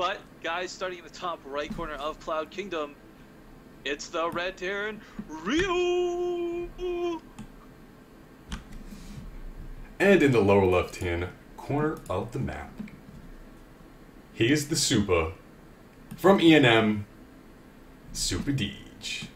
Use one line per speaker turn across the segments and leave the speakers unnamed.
But, guys, starting in the top right corner of Cloud Kingdom, it's the Red Terran, Rioooo!
And in the lower left-hand corner of the map, he is the Supa from E&M, SupaDeej.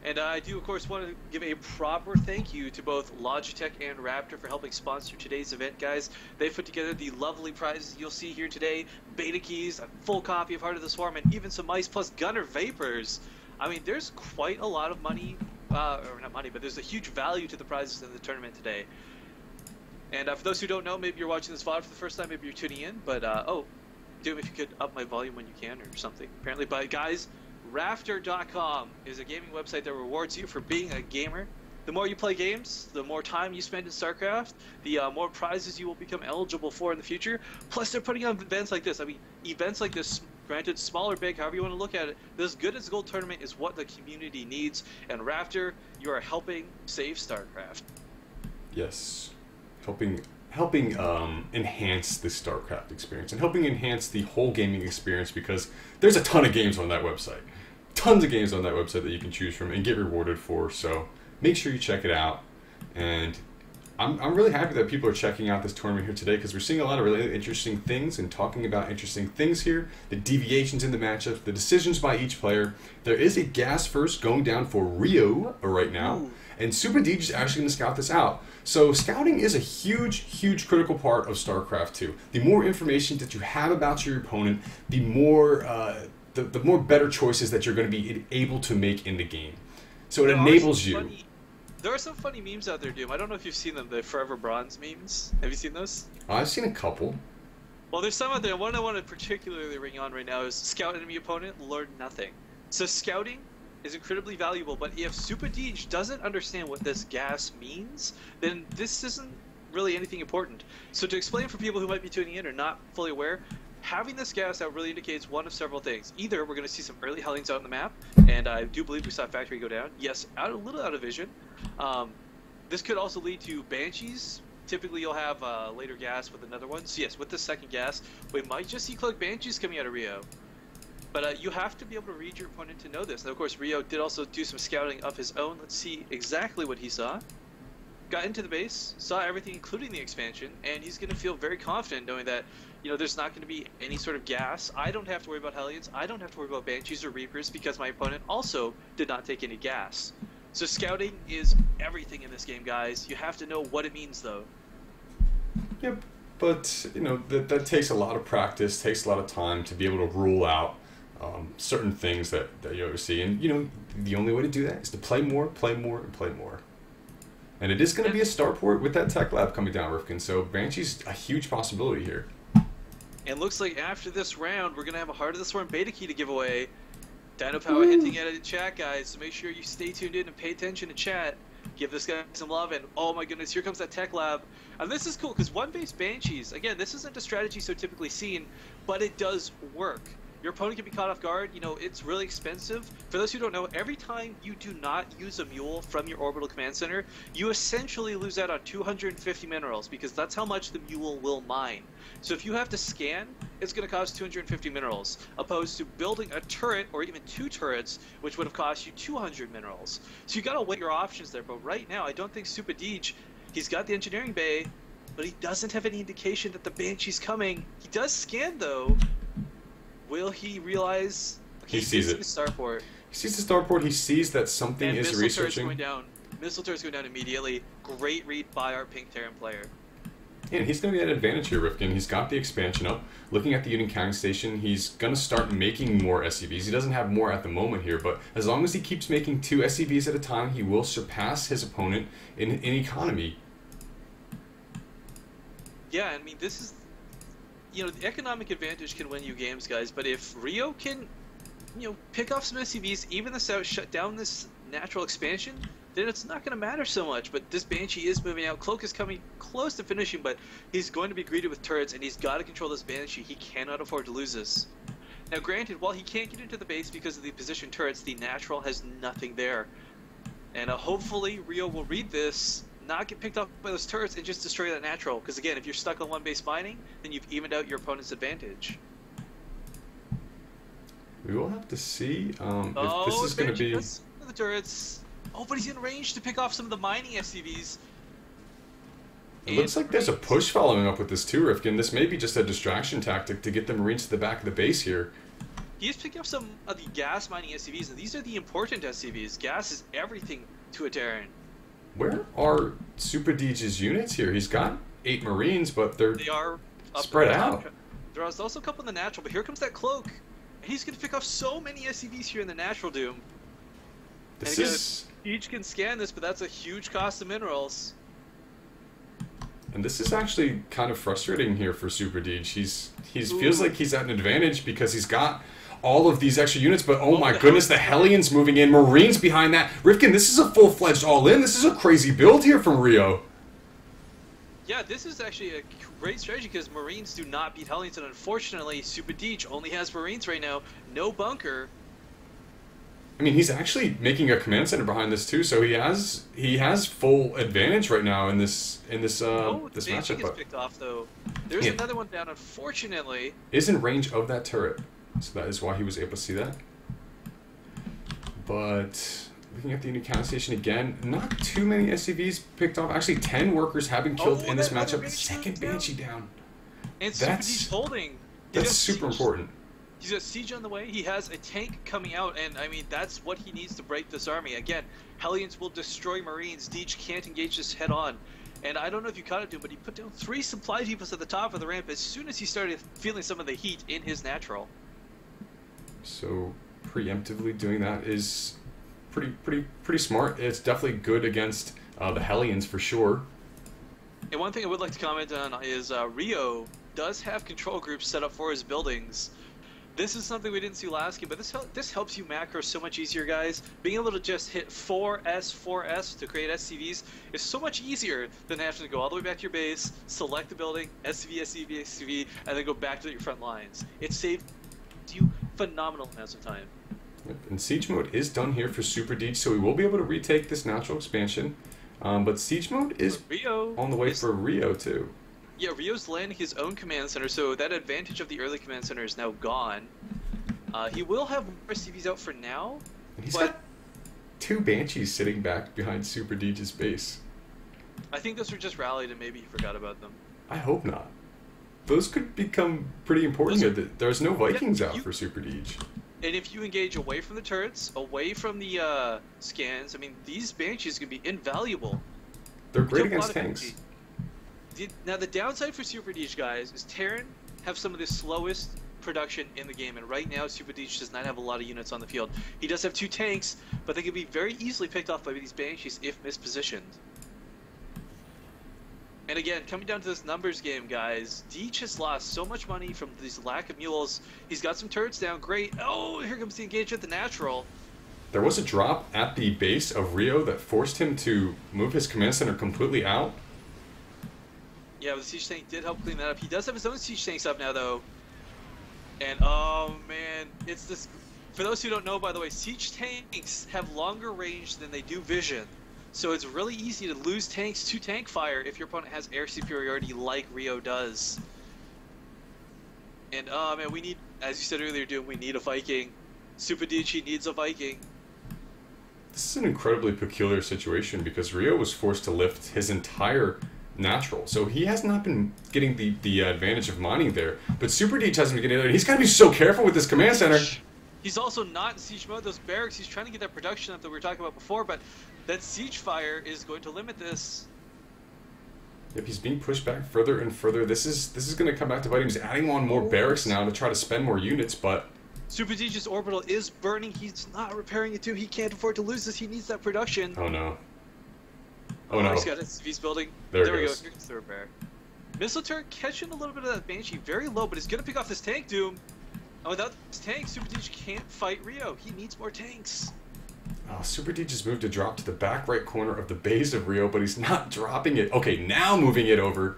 And I do, of course, want to give a proper thank you to both Logitech and Raptor for helping sponsor today's event, guys. They've put together the lovely prizes you'll see here today. Beta keys, a full copy of Heart of the Swarm, and even some mice plus Gunner Vapors. I mean, there's quite a lot of money, or not money, but there's a huge value to the prizes in the tournament today. And for those who don't know, maybe you're watching this VOD for the first time, maybe you're tuning in, but, oh, Doom, if you could up my volume when you can or something. Apparently, but guys, Rafter.com is a gaming website that rewards you for being a gamer. The more you play games, the more time you spend in StarCraft, the more prizes you will become eligible for in the future. Plus, they're putting on events like this. I mean, events like this, granted, small or big, however you want to look at it, this good as gold tournament is what the community needs. And Rafter, you are helping save StarCraft.
Yes, helping enhance the StarCraft experience and helping enhance the whole gaming experience, because there's a ton of games on that website. Tons of games on that website that you can choose from and get rewarded for, so make sure you check it out. And I'm really happy that people are checking out this tournament here today, because we're seeing a lot of really interesting things and talking about interesting things here. The deviations in the matchups, the decisions by each player. There is a gas first going down for Rioooo right now. Ooh. And SupaDeej is actually going to scout this out. So scouting is a huge critical part of StarCraft 2. The more information that you have about your opponent, the more better choices that you're going to be able to make in the game. So it enables you.
There are some funny memes out there, Doom. I don't know if you've seen them, the Forever Bronze memes. Have you seen those?
I've seen a couple.
Well, there's some out there. One I want to particularly ring on right now is scout enemy opponent, learn nothing. So scouting is incredibly valuable, but if SupaDeej doesn't understand what this gas means, then this isn't really anything important. So to explain for people who might be tuning in or not fully aware, having this gas out really indicates one of several things. Either we're going to see some early Hellions out on the map, and I do believe we saw Factory go down. Yes, a little out of vision. This could also lead to Banshees. Typically you'll have later gas with another one. So yes, with the second gas, we might just see Cloak Banshees coming out of Rioooo. But you have to be able to read your opponent to know this. And of course, Rioooo did also do some scouting of his own. Let's see exactly what he saw. Got into the base, saw everything including the expansion, and he's going to feel very confident knowing that, you know, there's not going to be any sort of gas. I don't have to worry about Hellions. I don't have to worry about Banshees or Reapers because my opponent also did not take any gas. So scouting is everything in this game, guys. You have to know what it means, though.
Yep, but, you know, that takes a lot of practice, takes a lot of time to be able to rule out certain things that you oversee. And, you know, the only way to do that is to play more, and play more. And it is going to be a starport with that tech lab coming down, Rifkin, so Banshee's a huge possibility here.
And looks like after this round, we're going to have a Heart of the Swarm beta key to give away. Dino Power hinting at it in chat, guys, so make sure you stay tuned in and pay attention to chat. Give this guy some love, and oh my goodness, here comes that tech lab. And this is cool, because one-base Banshees, again, this isn't a strategy so typically seen, but it does work. Your opponent can be caught off guard. You know, it's really expensive. For those who don't know, every time you do not use a mule from your orbital command center, you essentially lose out on 250 minerals, because that's how much the mule will mine. So if you have to scan, it's going to cost 250 minerals, opposed to building a turret or even 2 turrets, which would have cost you 200 minerals. So you got to weigh your options there. But right now, I don't think SupaDeej, he's got the engineering bay, but he doesn't have any indication that the Banshee's coming. He does scan though. Will he realize
he sees it?
The starport.
He sees the starport. He sees that something
and
is researching.
Missile turret's going down immediately. Great read by our Pink Terran player.
Yeah, and he's going to be at an advantage here, Rifkin. He's got the expansion up. Looking at the unit counting station, he's going to start making more SCVs. He doesn't have more at the moment here, but as long as he keeps making 2 SCVs at a time, he will surpass his opponent in economy.
Yeah, I mean, this is... You know, the economic advantage can win you games, guys, but if Rioooo can, you know, pick off some SCVs, even this out, shut down this natural expansion, then it's not going to matter so much. But this Banshee is moving out. Cloak is coming close to finishing, but he's going to be greeted with turrets, and he's got to control this Banshee. He cannot afford to lose this. Now, granted, while he can't get into the base because of the position turrets, the natural has nothing there. And hopefully Rioooo will read this, not get picked up by those turrets, and just destroy that natural. Because again, if you're stuck on one base mining, then you've evened out your opponent's advantage.
We will have to see if
Oh,
this is going to be...
the turrets. Oh, but he's in range to pick off some of the mining SCVs.
It looks like there's a push following up with this too, Rifkin. This may be just a distraction tactic to get the Marines to the back of the base here.
He's picking up some of the gas mining SCVs, and these are the important SCVs. Gas is everything to a Terran.
Where are SupaDeej's units here? He's got 8 Marines, but
they are
spread out.
There's also a couple in the natural, but here comes that cloak. And he's going to pick off so many SCVs here in the natural, Doom.
This is...
Each can scan this, but that's a huge cost of minerals.
And this is actually kind of frustrating here for SupaDeej. He feels like he's at an advantage because he's got all of these extra units, but oh my goodness, the Hellions moving in, Marines behind that. Rifkin, this is a full-fledged all-in. This is a crazy build here from Rioooo.
Yeah, this is actually a great strategy because Marines do not beat Hellions, and unfortunately, SupaDeej only has Marines right now, no bunker.
I mean, he's actually making a command center behind this too, so he has full advantage right now in this this matchup.
Gets picked off though. There's another one down, unfortunately.
Is in range of that turret, so that is why he was able to see that. But looking at the unit count station again, not too many SCVs picked off. Actually, 10 workers have been killed in this matchup. Second Banshee down.
And SupaDeej holding.
That's super important.
He's got siege on the way. He has a tank coming out, and I mean that's what he needs to break this army. Again, Hellions will destroy Marines. Deej can't engage this head on. And I don't know if you caught it, dude, but he put down 3 supply depots at the top of the ramp as soon as he started feeling some of the heat in his natural.
So preemptively doing that is pretty smart. It's definitely good against the Hellions for sure.
And one thing I would like to comment on is Rioooo does have control groups set up for his buildings. This is something we didn't see last game, but this helps you macro so much easier, guys. Being able to just hit 4S to create SCVs is so much easier than having to go all the way back to your base, select the building, SCV, and then go back to your front lines. It saves you phenomenal amounts of time.
And siege mode is done here for SupaDeej, so we will be able to retake this natural expansion. But siege mode is on the way for Rioooo too.
Yeah, Rioooo's landing his own command center, so that advantage of the early command center is now gone. He will have more SCVs out for now.
And he's got 2 Banshees sitting back behind SupaDeej's base.
I think those were just rallied and maybe he forgot about them.
I hope not. Those could become pretty important here. There's no Vikings out for SupaDeej.
And if you engage away from the turrets, away from the scans, I mean, these Banshees can be invaluable.
They're great against tanks.
Now, the downside for SupaDeej, guys, is Terran have some of the slowest production in the game, and right now SupaDeej does not have a lot of units on the field. He does have 2 tanks, but they can be very easily picked off by these Banshees if mispositioned. And again, coming down to this numbers game, guys, Deej has lost so much money from these lack of mules. He's got some turrets down, great. Oh, here comes the engagement, the natural.
There was a drop at the base of Rioooo that forced him to move his command center completely out.
Yeah, the siege tank did help clean that up. He does have his own siege tanks up now, though. And, oh, man, it's this... For those who don't know, by the way, siege tanks have longer range than they do vision. So it's really easy to lose tanks to tank fire if your opponent has air superiority like Rioooo does. And, oh, man, we need, as you said earlier, Doom, we need a Viking. SupaDeej needs a Viking.
This is an incredibly peculiar situation because Rioooo was forced to lift his entire... natural, so he has not been getting the advantage of mining there, but SupaDeej hasn't been getting there, and he's got to be so careful with this command center.
He's also not in siege mode. Those barracks, he's trying to get that production up that we were talking about before, but that siege fire is going to limit this.
Yep, he's being pushed back further and further. This is going to come back to bite him. He's adding on more barracks now to try to spend more units, but
SupaDeej's orbital is burning. He's not repairing it too. He can't afford to lose this. He needs that production.
Oh no. Oh no.
He's got his SCVs building. There we go. Here's the repair. Missile turret catching a little bit of that Banshee, very low, but he's gonna pick off this tank, Doom. And without this tank, SupaDeej can't fight Rioooo. He needs more tanks.
Oh, SupaDeej just moved to drop to the back right corner of the base of Rioooo, but he's not dropping it. Okay, now moving it over.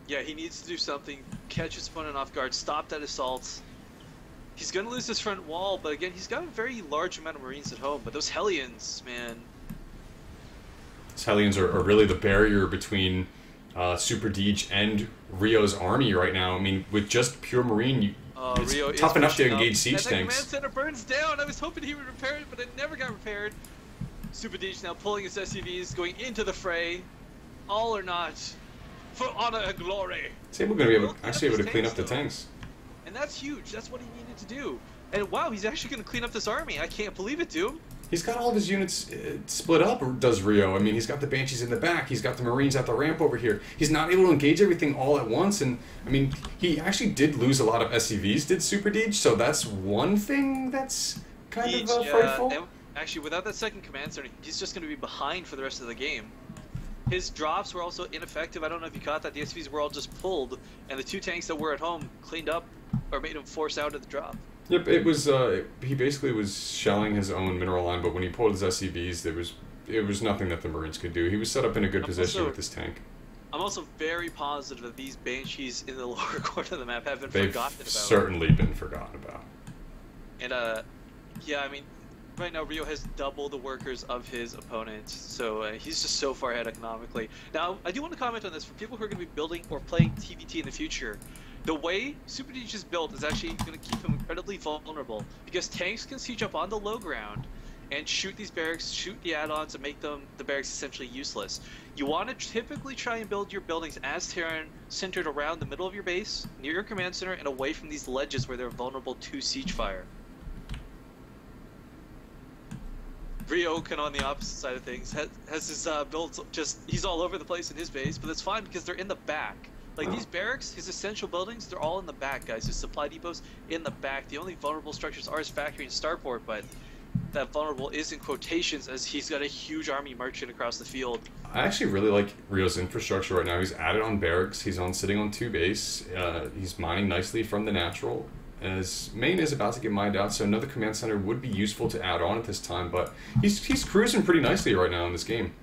Yeah, he needs to do something. Catch his opponent off guard. Stop that assault. He's gonna lose this front wall, but again, he's got a very large amount of Marines at home. But those Hellions, man.
These Hellions are really the barrier between SupaDeej and Rioooo's army right now. I mean, with just pure Marine, It's
Rioooo
tough
is
enough to
pushing up,
engage siege
and the
tanks.
command center burns down. I was hoping he would repair it, but it never got repaired. SupaDeej now pulling his SCVs, going into the fray. All or not. For honor and glory.
See, we're going to be actually able to clean up the tanks.
And that's huge. That's what he needed to do. And wow, he's actually going to clean up this army. I can't believe it, Doom.
He's got all of his units split up, or does Rioooo? I mean, he's got the Banshees in the back. He's got the Marines at the ramp over here. He's not able to engage everything all at once. And, I mean, he actually did lose a lot of SCVs, did SupaDeej. So that's one thing that's kind of frightful.
And actually, without that second command center, he's just going to be behind for the rest of the game. His drops were also ineffective. I don't know if you caught that. The SCVs were all just pulled. And the 2 tanks that were at home cleaned up or made him force out of the drop.
Yep, it was. He basically was shelling his own mineral line, but when he pulled his SCVs, it was nothing that the Marines could do. He was set up in a good position with this tank.
I'm also very positive that these Banshees in the lower corner of the map have been
They've
forgotten about.
certainly been forgotten about.
And yeah, I mean, right now Rioooo has double the workers of his opponent, so he's just so far ahead economically. Now, I do want to comment on this for people who are going to be building or playing TVT in the future. The way SupaDeej is built is actually going to keep him incredibly vulnerable, because tanks can siege up on the low ground and shoot these barracks, shoot the add-ons, and make the barracks essentially useless. You want to typically try and build your buildings as Terran centered around the middle of your base, near your command center, and away from these ledges where they're vulnerable to siege fire. Rioooo can, on the opposite side of things, has his builds just, he's all over the place in his base, but that's fine because they're in the back. Like, these barracks, his essential buildings, they're all in the back, guys. His supply depots in the back. The only vulnerable structures are his factory and starport, but that vulnerable is in quotations as he's got a huge army marching across the field. I
actually really like Rioooo's infrastructure right now. He's added on barracks. He's sitting on 2 base. He's mining nicely from the natural. His main is about to get mined out, so another command center would be useful to add on at this time, but he's cruising pretty nicely right now in this game.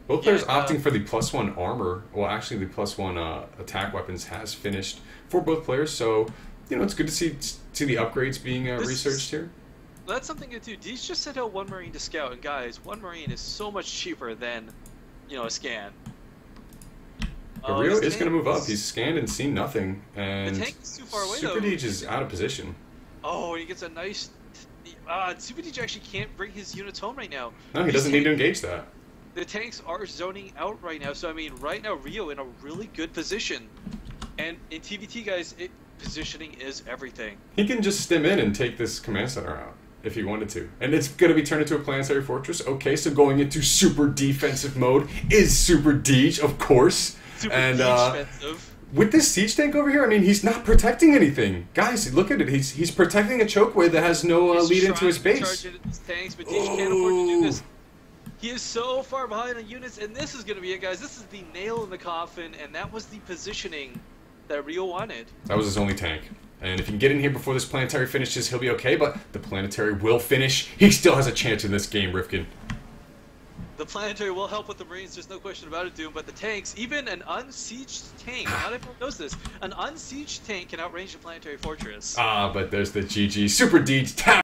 Both players opting for the +1 armor. Well, actually, the +1 attack weapons has finished for both players. So, you know, it's good to see the upgrades being researched here.
That's something good too. Deej just sent out 1 Marine to scout, and guys, 1 Marine is so much cheaper than, you know, a scan.
But Rioooo is going to move up. He's scanned and seen nothing, and
the tank is too far away.
SupaDeej is out of position.
Oh, he gets a nice. SupaDeej actually can't bring his units home right now.
No, he doesn't need to engage that.
The tanks are zoning out right now, so I mean, right now Rioooo in a really good position. And in TVT, guys, positioning is everything.
He can just stem in and take this command center out if he wanted to. And it's going to be turned into a planetary fortress. Okay, so going into super defensive mode is SupaDeej, of course.
Super defensive.
With this siege tank over here, I mean, he's not protecting anything. Guys, look at it. He's protecting a chokeway that has no lead into his base.
Charge these tanks, but Deej can't afford to do this. He is so far behind on units, and this is going to be it, guys. This is the nail in the coffin, and that was the positioning that Rioooo wanted.
That was his only tank. And if he can get in here before this planetary finishes, he'll be okay, but the planetary will finish. He still has a chance in this game, Rifkin.
The planetary will help with the Marines, there's no question about it, Doom, but the tanks, even an unsieged tank, not everyone knows this, an unsieged tank can outrange a planetary fortress.
But there's the GG SupaDeej tap.